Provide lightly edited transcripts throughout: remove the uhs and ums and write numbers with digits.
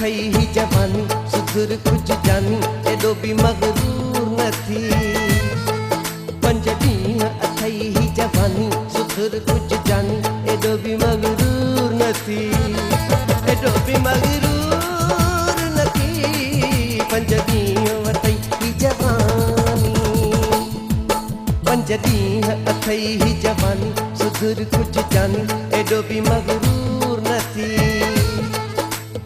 अथई ही जवानी सुधुर कुछ जानी एडो भी मगरूर नथी। 5 ॾींहं अथई ही जवानी सुधुर कुछ जानी एडो भी मगरूर नथी। एडो भी मगरूर नथी 5 ॾींहं अथई ही जवानी। 5 ॾींहं अथई ही जवानी सुधुर कुछ जानी एडो भी मगरूर नथी।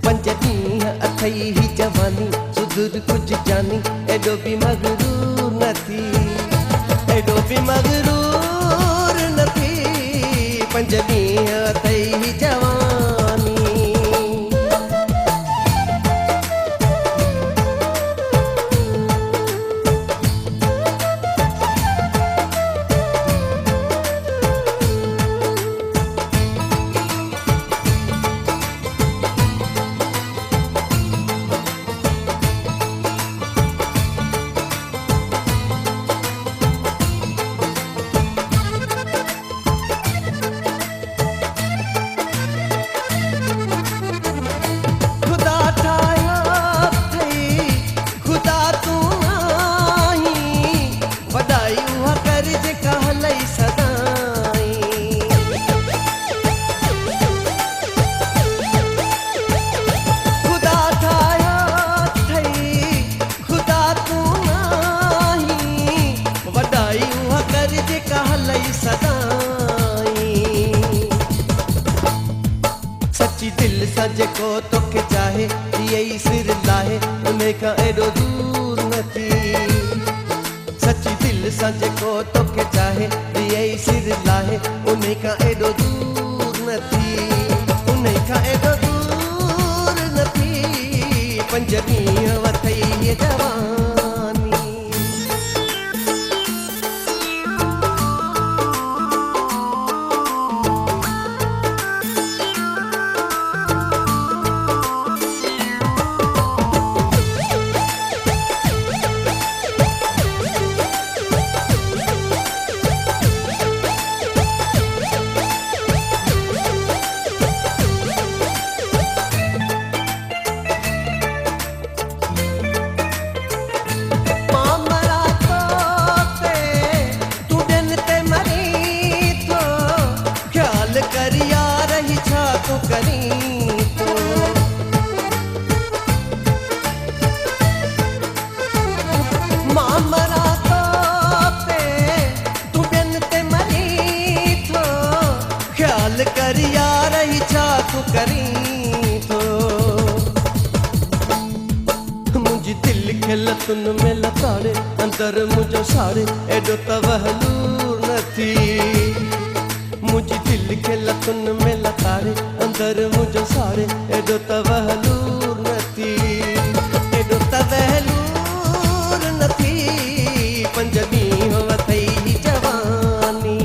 5 ॾींहं अथई ही जवानी सुधुर कुछ जानी एडो भी मगरूर नथी। एडो भी मगरूर नथी 5 ॾींहं अथई ही जवानी। सच्ची दिल सां जेको तोखे चाहे यही सिर लाहे उन्हें खां एडो दूर नथी। सच्ची दिल सां जेको तोखे चाहे यही सिर लाहे उन्हें खां एडो दूर नथी। उन्हें खां एडो दूर नथी 5 ॾींहं अथई ही जवानी। मुझी दिल खे लतुन में लताड़े अंदर मुझो साड़े एडो तवहलूर नथी। मुझी दिल खे लतुन में लताड़े अंदर मुझो साड़े एडो तवहलूर नथी। एडो तवहलूर नथी 5 ॾींहं अथई ही जवानी।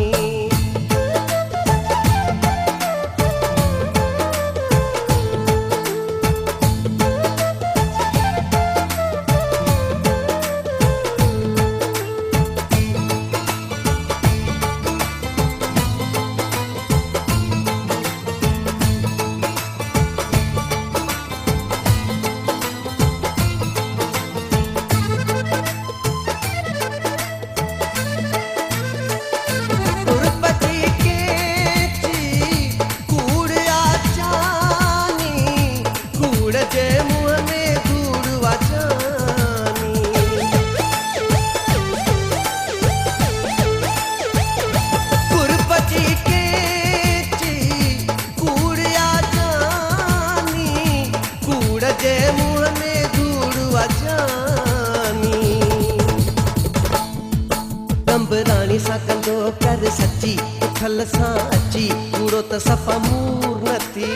रानी सा कंदो कर सच्ची उथल सां अची कूड़ो त सफ़ा मूर नथी।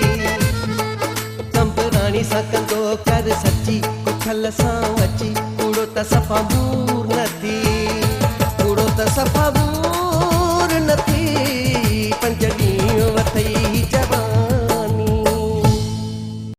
रानी सा कंदो कर सच्ची उथल सां अची कूड़ो त सफ़ा मूर नथी।